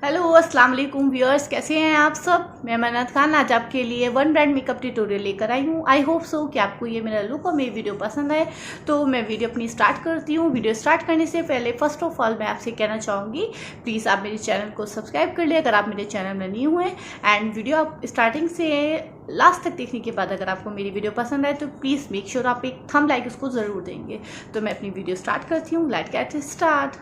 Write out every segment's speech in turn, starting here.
Hello अस्सलाम वालेकुम viewers, कैसे हैं आप सब। मैं मन्नत खान आज आपके लिए वन ब्रांड मेकअप ट्यूटोरियल लेकर आई हूँ। आई होप सो कि आपको ये मेरा लुक और मेरी वीडियो पसंद आए। तो मैं वीडियो अपनी स्टार्ट करती हूँ। वीडियो स्टार्ट करने से पहले फर्स्ट ऑफ ऑल मैं आपसे कहना चाहूँगी, प्लीज़ आप मेरे चैनल को सब्सक्राइब कर ले अगर आप मेरे चैनल में न्यू हैं। एंड वीडियो आप स्टार्टिंग से लास्ट तक देखने के बाद अगर आपको मेरी वीडियो पसंद आए तो प्लीज़ मेक श्योर आप एक थंब लाइक उसको ज़रूर देंगे। तो मैं अपनी वीडियो स्टार्ट करती हूँ। Let's get start.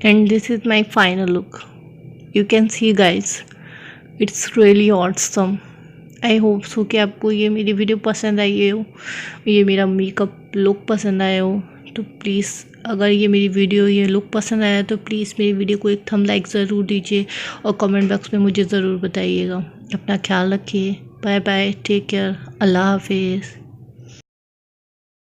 and this is my final look. You can see guys, it's really awesome. I hope so कि आपको ये मेरी वीडियो पसंद आई हो, ये मेरा मेकअप लुक पसंद आया हो। तो प्लीज़ अगर ये मेरी वीडियो ये लुक पसंद आया तो प्लीज़ मेरी वीडियो को एक थंब लाइक ज़रूर दीजिए और कमेंट बॉक्स में मुझे ज़रूर बताइएगा। अपना ख्याल रखिए। बाय बाय, टेक केयर, अल्लाह हाफिज़।